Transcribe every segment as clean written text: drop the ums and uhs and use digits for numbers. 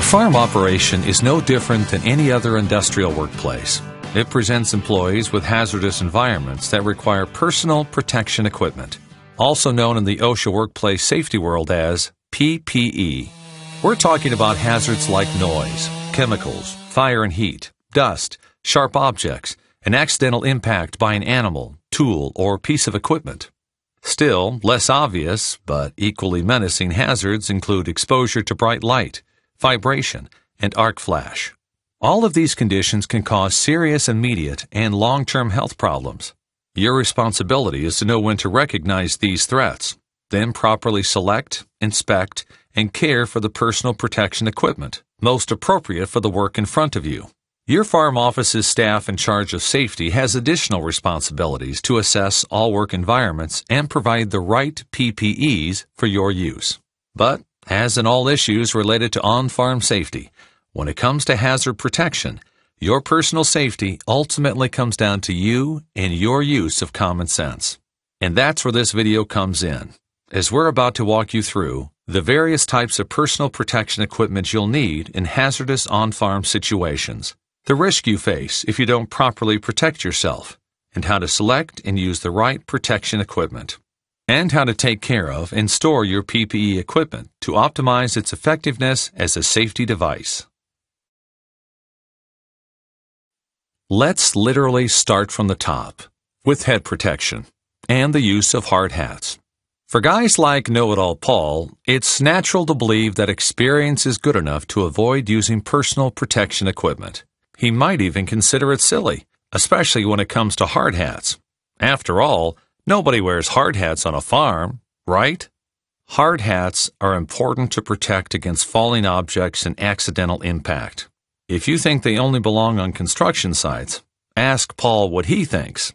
farm operation is no different than any other industrial workplace. It presents employees with hazardous environments that require personal protection equipment, also known in the OSHA workplace safety world as PPE. We're talking about hazards like noise, chemicals, fire and heat, dust, sharp objects, an accidental impact by an animal, tool, or piece of equipment. Still, less obvious, but equally menacing hazards include exposure to bright light, vibration, and arc flash. All of these conditions can cause serious immediate and long-term health problems. Your responsibility is to know when to recognize these threats, then properly select, inspect, and care for the personal protection equipment most appropriate for the work in front of you. Your farm office's staff in charge of safety has additional responsibilities to assess all work environments and provide the right PPEs for your use. But, as in all issues related to on-farm safety, when it comes to hazard protection, your personal safety ultimately comes down to you and your use of common sense. And that's where this video comes in, as we're about to walk you through the various types of personal protection equipment you'll need in hazardous on-farm situations, the risk you face if you don't properly protect yourself, and how to select and use the right protection equipment, and how to take care of and store your PPE equipment to optimize its effectiveness as a safety device. Let's literally start from the top, with head protection and the use of hard hats. For guys like Know-It-All Paul, it's natural to believe that experience is good enough to avoid using personal protection equipment. He might even consider it silly, especially when it comes to hard hats. After all, nobody wears hard hats on a farm, right? Hard hats are important to protect against falling objects and accidental impact. If you think they only belong on construction sites, ask Paul what he thinks.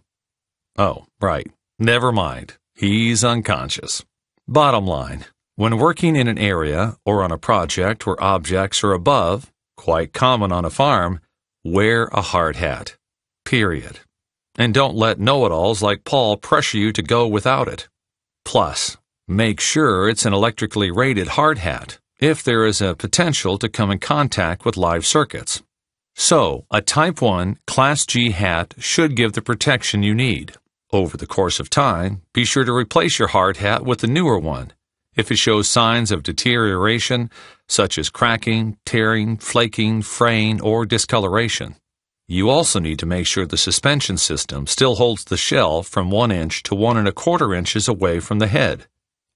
Oh, right. Never mind. He's unconscious. Bottom line, when working in an area or on a project where objects are above, quite common on a farm, wear a hard hat. Period. And don't let know-it-alls like Paul pressure you to go without it. Plus, make sure it's an electrically rated hard hat if there is a potential to come in contact with live circuits. So, a Type 1 Class G hat should give the protection you need. Over the course of time, be sure to replace your hard hat with a newer one if it shows signs of deterioration, such as cracking, tearing, flaking, fraying, or discoloration. You also need to make sure the suspension system still holds the shell from 1 inch to 1 1/4 inches away from the head.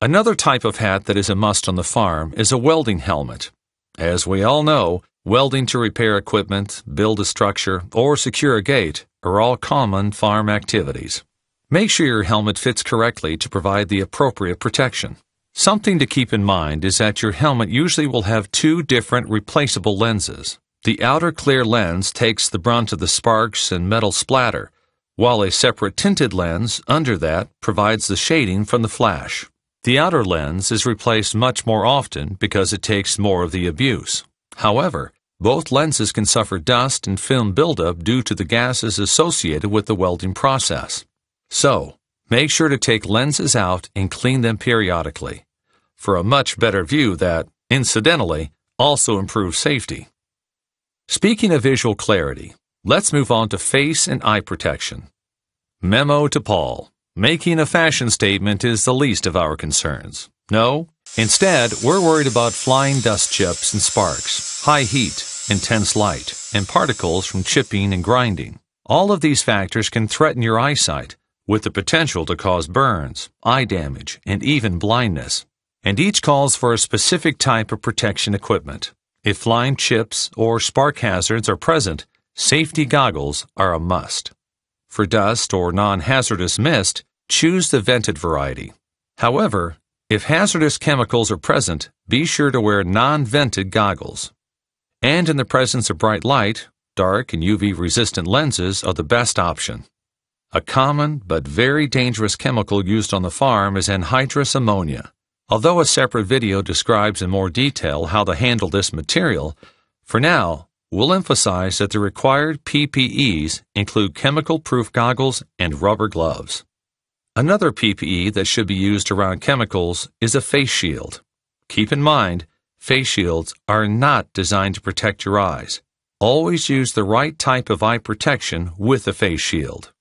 Another type of hat that is a must on the farm is a welding helmet. As we all know, welding to repair equipment, build a structure, or secure a gate are all common farm activities. Make sure your helmet fits correctly to provide the appropriate protection. Something to keep in mind is that your helmet usually will have 2 different replaceable lenses. The outer clear lens takes the brunt of the sparks and metal splatter, while a separate tinted lens under that provides the shading from the flash. The outer lens is replaced much more often because it takes more of the abuse. However, both lenses can suffer dust and film buildup due to the gases associated with the welding process. So, make sure to take lenses out and clean them periodically for a much better view that, incidentally, also improves safety. Speaking of visual clarity, let's move on to face and eye protection. Memo to Paul. Making a fashion statement is the least of our concerns. No, instead, we're worried about flying dust chips and sparks, high heat, intense light, and particles from chipping and grinding. All of these factors can threaten your eyesight, with the potential to cause burns, eye damage, and even blindness. And each calls for a specific type of protection equipment. If flying chips or spark hazards are present, safety goggles are a must. For dust or non-hazardous mist, choose the vented variety. However, if hazardous chemicals are present, be sure to wear non-vented goggles. And in the presence of bright light, dark and UV-resistant lenses are the best option. A common but very dangerous chemical used on the farm is anhydrous ammonia. Although a separate video describes in more detail how to handle this material, for now, we'll emphasize that the required PPEs include chemical-proof goggles and rubber gloves. Another PPE that should be used around chemicals is a face shield. Keep in mind, Face shields are not designed to protect your eyes. Always use the right type of eye protection with a face shield.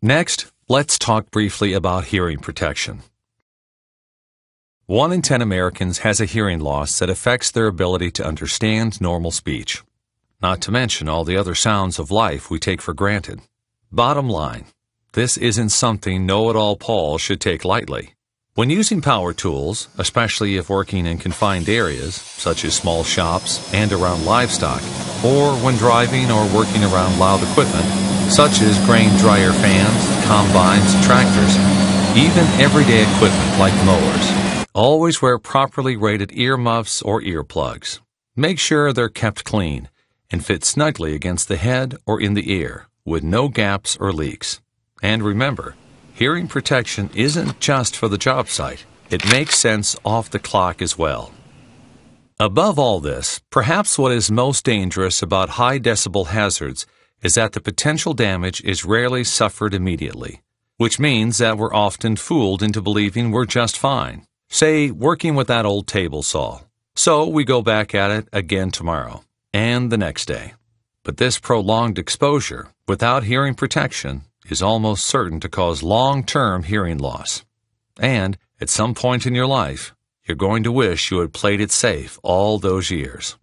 Next, let's talk briefly about hearing protection. 1 in 10 Americans has a hearing loss that affects their ability to understand normal speech, not to mention all the other sounds of life we take for granted. Bottom line, this isn't something know-it-all Paul should take lightly. When using power tools, especially if working in confined areas, such as small shops and around livestock, or when driving or working around loud equipment, such as grain dryer fans, combines, tractors, even everyday equipment like mowers, always wear properly rated earmuffs or earplugs. Make sure they're kept clean and fit snugly against the head or in the ear, with no gaps or leaks. And remember, hearing protection isn't just for the job site. It makes sense off the clock as well. Above all this, perhaps what is most dangerous about high decibel hazards is that the potential damage is rarely suffered immediately, which means that we're often fooled into believing we're just fine. Say, working with that old table saw. So we go back at it again tomorrow, and the next day. But this prolonged exposure, without hearing protection, is almost certain to cause long-term hearing loss. And, at some point in your life, you're going to wish you had played it safe all those years.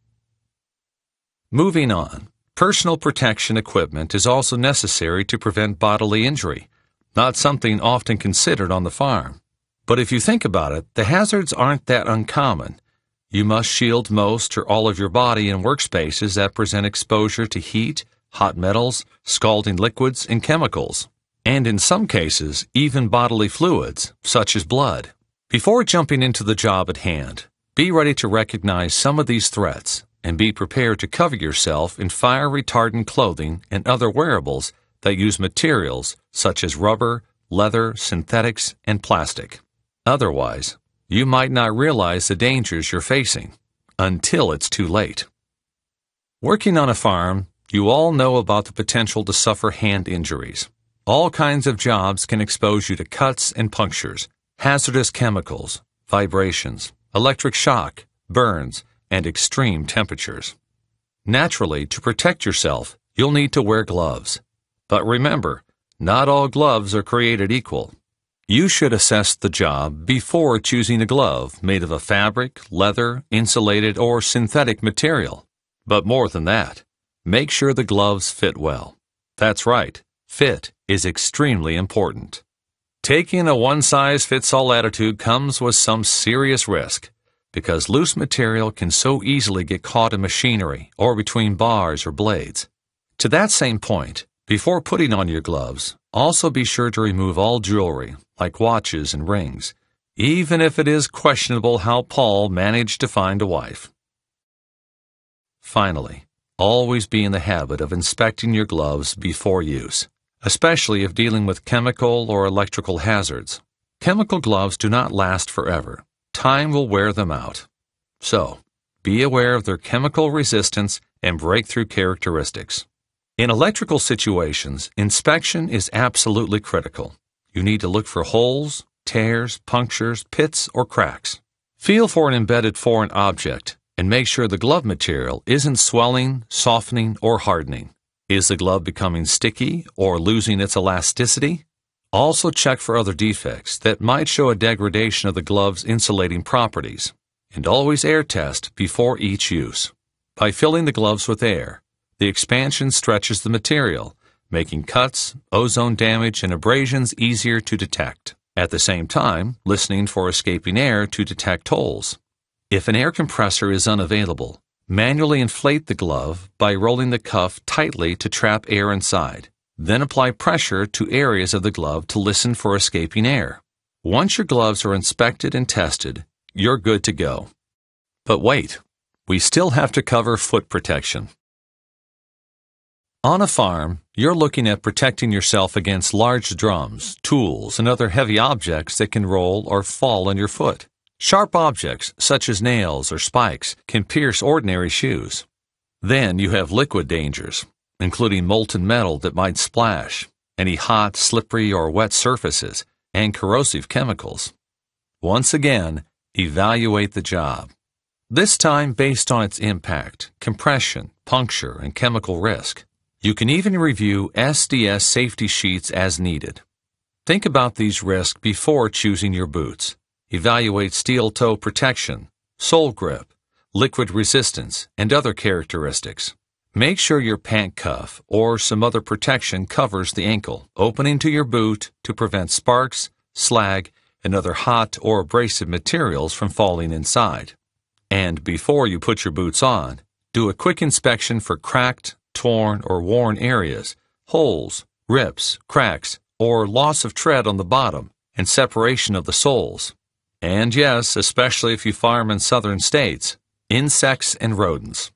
Moving on, personal protection equipment is also necessary to prevent bodily injury, not something often considered on the farm. But if you think about it, the hazards aren't that uncommon. You must shield most or all of your body in workspaces that present exposure to heat, hot metals, scalding liquids, and chemicals. And in some cases, even bodily fluids, such as blood. Before jumping into the job at hand, be ready to recognize some of these threats and be prepared to cover yourself in fire-retardant clothing and other wearables that use materials such as rubber, leather, synthetics, and plastic. Otherwise, you might not realize the dangers you're facing until it's too late. Working on a farm, you all know about the potential to suffer hand injuries. All kinds of jobs can expose you to cuts and punctures, hazardous chemicals, vibrations, electric shock, burns, and extreme temperatures. Naturally, to protect yourself, you'll need to wear gloves. But remember, not all gloves are created equal. You should assess the job before choosing a glove made of a fabric, leather, insulated, or synthetic material. But more than that, make sure the gloves fit well. That's right, fit is extremely important. Taking a one-size-fits-all attitude comes with some serious risk, because loose material can so easily get caught in machinery or between bars or blades. To that same point, before putting on your gloves, also be sure to remove all jewelry, like watches and rings, even if it is questionable how Paul managed to find a wife. Finally, always be in the habit of inspecting your gloves before use, especially if dealing with chemical or electrical hazards. Chemical gloves do not last forever. Time will wear them out. So, be aware of their chemical resistance and breakthrough characteristics. In electrical situations, inspection is absolutely critical. You need to look for holes, tears, punctures, pits, or cracks. Feel for an embedded foreign object and make sure the glove material isn't swelling, softening, or hardening. Is the glove becoming sticky or losing its elasticity? Also check for other defects that might show a degradation of the glove's insulating properties. And always air test before each use. By filling the gloves with air, the expansion stretches the material, making cuts, ozone damage, and abrasions easier to detect. At the same time, listening for escaping air to detect holes. If an air compressor is unavailable, manually inflate the glove by rolling the cuff tightly to trap air inside. Then apply pressure to areas of the glove to listen for escaping air. Once your gloves are inspected and tested, you're good to go. But wait, we still have to cover foot protection. On a farm, you're looking at protecting yourself against large drums, tools, and other heavy objects that can roll or fall on your foot. Sharp objects, such as nails or spikes, can pierce ordinary shoes. Then you have liquid dangers, including molten metal that might splash, any hot, slippery, or wet surfaces, and corrosive chemicals. Once again, evaluate the job. this time based on its impact, compression, puncture, and chemical risk. You can even review SDS safety sheets as needed. Think about these risks before choosing your boots. Evaluate steel toe protection, sole grip, liquid resistance, and other characteristics. Make sure your pant cuff or some other protection covers the ankle, opening to your boot to prevent sparks, slag, and other hot or abrasive materials from falling inside. And before you put your boots on, do a quick inspection for cracked, torn, or worn areas, holes, rips, cracks, or loss of tread on the bottom and separation of the soles. And yes, especially if you farm in southern states, insects and rodents.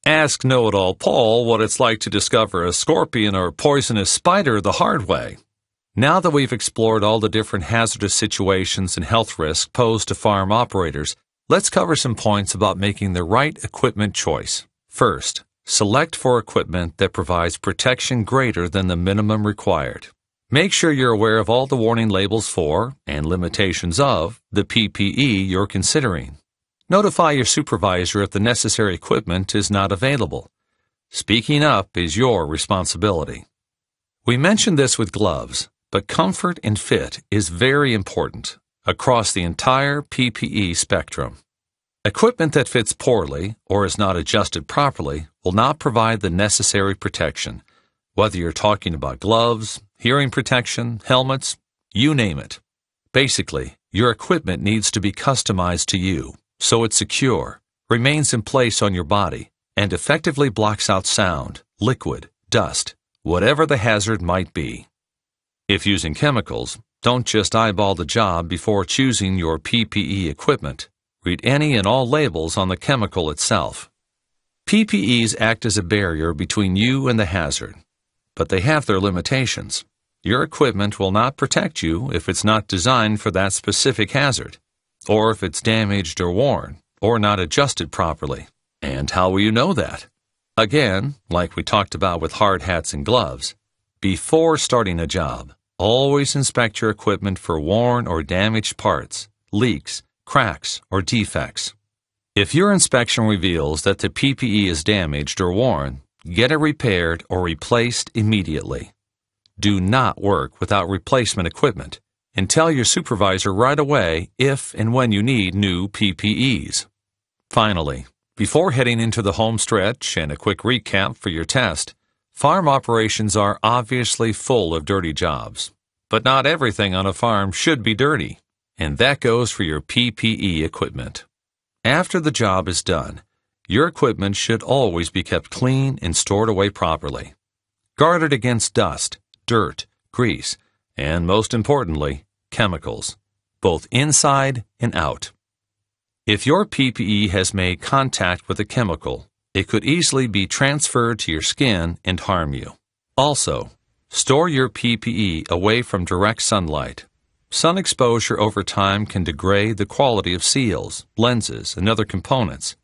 Ask Know-It-All Paul what it's like to discover a scorpion or poisonous spider the hard way. Now that we've explored all the different hazardous situations and health risks posed to farm operators, let's cover some points about making the right equipment choice. First, select for equipment that provides protection greater than the minimum required. Make sure you're aware of all the warning labels for, and limitations of, the PPE you're considering. Notify your supervisor if the necessary equipment is not available. Speaking up is your responsibility. We mentioned this with gloves, but comfort and fit is very important across the entire PPE spectrum. Equipment that fits poorly or is not adjusted properly will not provide the necessary protection, whether you're talking about gloves, hearing protection, helmets, you name it. Basically, your equipment needs to be customized to you, so it's secure, remains in place on your body, and effectively blocks out sound, liquid, dust, whatever the hazard might be. If using chemicals, don't just eyeball the job before choosing your PPE equipment. Read any and all labels on the chemical itself. PPEs act as a barrier between you and the hazard, but they have their limitations. Your equipment will not protect you if it's not designed for that specific hazard, or if it's damaged or worn, or not adjusted properly. And how will you know that? Again, like we talked about with hard hats and gloves, before starting a job, always inspect your equipment for worn or damaged parts, leaks, cracks, or defects. If your inspection reveals that the PPE is damaged or worn, get it repaired or replaced immediately. Do not work without replacement equipment, and tell your supervisor right away if and when you need new PPEs. Finally, before heading into the home stretch and a quick recap for your test, farm operations are obviously full of dirty jobs. But not everything on a farm should be dirty, and that goes for your PPE equipment. After the job is done, your equipment should always be kept clean and stored away properly. Guarded against dust, dirt, grease, and most importantly, chemicals, both inside and out. If your PPE has made contact with a chemical, it could easily be transferred to your skin and harm you. Also, store your PPE away from direct sunlight. Sun exposure over time can degrade the quality of seals, lenses, and other components.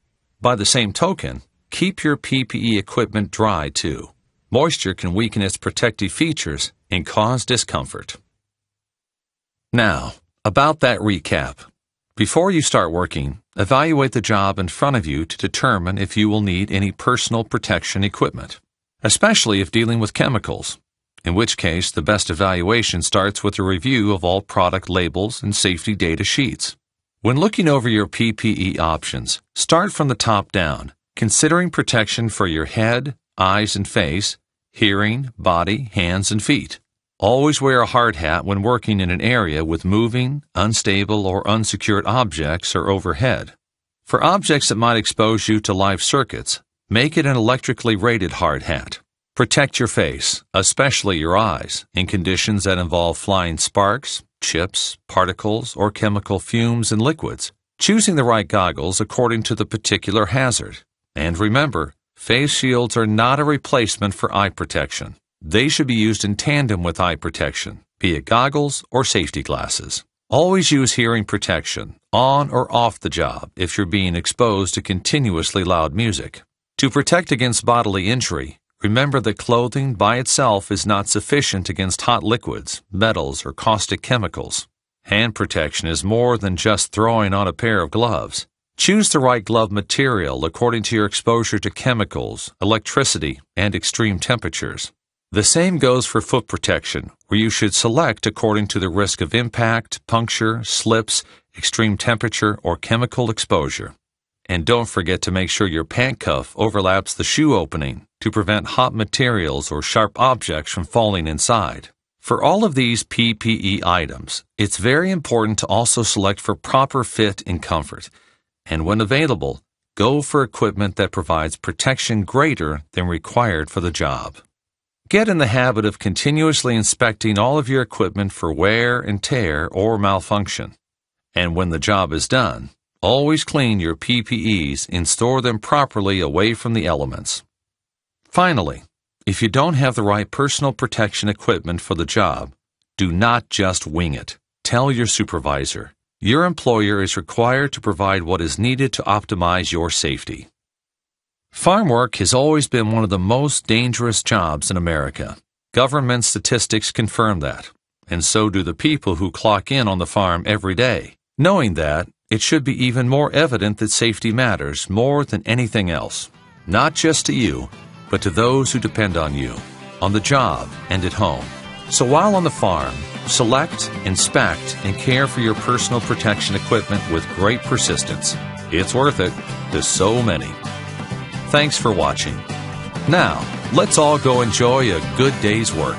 By the same token, keep your PPE equipment dry too. Moisture can weaken its protective features and cause discomfort. Now, about that recap. Before you start working, evaluate the job in front of you to determine if you will need any personal protection equipment, especially if dealing with chemicals, in which case the best evaluation starts with a review of all product labels and safety data sheets. When looking over your PPE options, start from the top down, considering protection for your head, eyes and face, hearing, body, hands and feet. Always wear a hard hat when working in an area with moving, unstable, or unsecured objects or overhead. For objects that might expose you to live circuits, make it an electrically rated hard hat. Protect your face, especially your eyes, in conditions that involve flying sparks, chips, particles, or chemical fumes and liquids, choosing the right goggles according to the particular hazard. And remember, face shields are not a replacement for eye protection. They should be used in tandem with eye protection, be it goggles or safety glasses. Always use hearing protection, on or off the job, if you're being exposed to continuously loud music. To protect against bodily injury, remember that clothing by itself is not sufficient against hot liquids, metals, or caustic chemicals. Hand protection is more than just throwing on a pair of gloves. Choose the right glove material according to your exposure to chemicals, electricity, and extreme temperatures. The same goes for foot protection, where you should select according to the risk of impact, puncture, slips, extreme temperature, or chemical exposure. And don't forget to make sure your pant cuff overlaps the shoe opening to prevent hot materials or sharp objects from falling inside. For all of these PPE items, it's very important to also select for proper fit and comfort. And when available, go for equipment that provides protection greater than required for the job. Get in the habit of continuously inspecting all of your equipment for wear and tear or malfunction. And when the job is done, always clean your PPEs and store them properly away from the elements. Finally, if you don't have the right personal protection equipment for the job, do not just wing it. Tell your supervisor. Your employer is required to provide what is needed to optimize your safety. Farm work has always been one of the most dangerous jobs in America. Government statistics confirm that, and so do the people who clock in on the farm every day. Knowing that, it should be even more evident that safety matters more than anything else, not just to you, but to those who depend on you, on the job and at home. So while on the farm, select, inspect, and care for your personal protection equipment with great persistence. It's worth it to so many. Thanks for watching. Now, let's all go enjoy a good day's work.